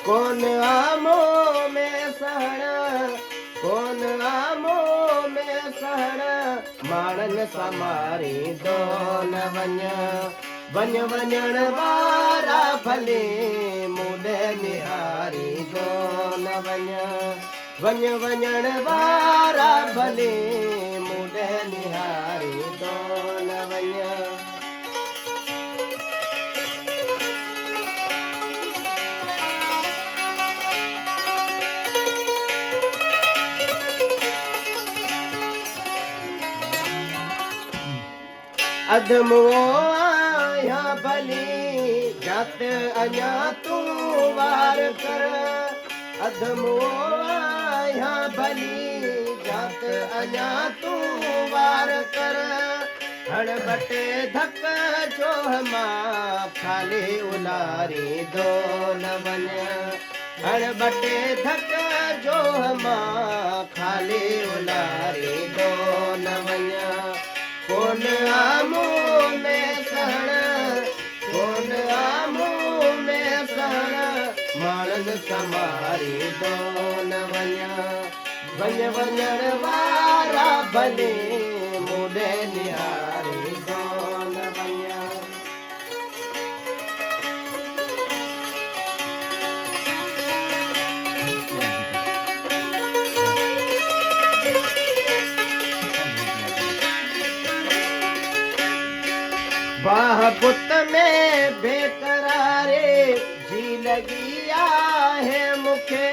कोन आमो में सहण, कोन आमो में सहण, माणन समारी दो न वञ, वञ वञण वारा भले मुॾे निहारी दो न वञ, वञ वञण वारा भले मुॾे निहारी दो न वञ। अधमुओ आया भली जात अञा तूं वार कर, अधमुओ आया भली जात अञा तूं वार कर, हण बटे धक जो मां खाली उलारी दो न वञ, हण बटे धक जो मां खाली उलारी दो न वञ। कोन आमो में सहण, कोन आमो में सहण, माणन समारी दो न वञ, वञ वञण वारा भले मुॾे निहारी दो न वञ। बाह बुत में बेकरारे जी लगी आहे मूंखे,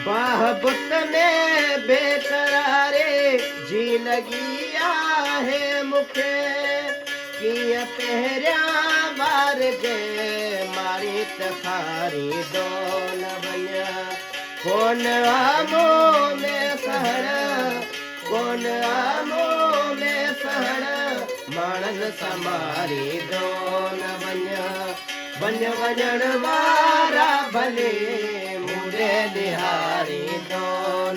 बाह बुत में बेकरारे जी लगी आहे मूंखे, कीअं पहिरियां बार जे मारी त खारी दो न वञ, कोन आमो में सहण, कोन आमो में सहण, माणन समारी दो न वञ, वञ वञण वारा भले मुॾे निहारी दो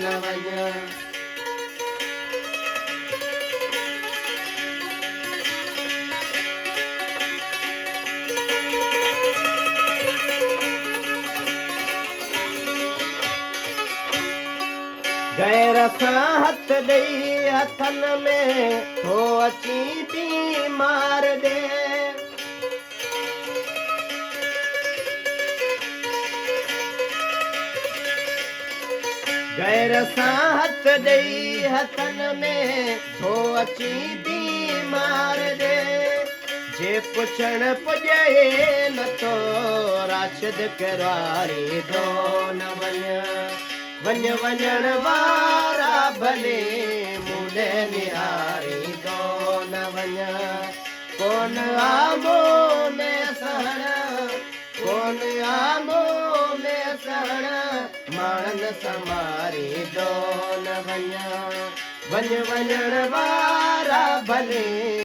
न वञ। गैर सां हथ ॾेई हथन में हो अची बीमार ॾे, गैर सां हथ ॾेई हथन में हो अची बीमार ॾे, जे पुछण पुॼे नथो राशिद करारी दो न वञ, वञ वञण वारा भले मुॾे निहारी दो न वञ, कोन आमो में सहण, कोन आमो में सहण, माणन समारी दो न वञ, वञ वञण वारा भले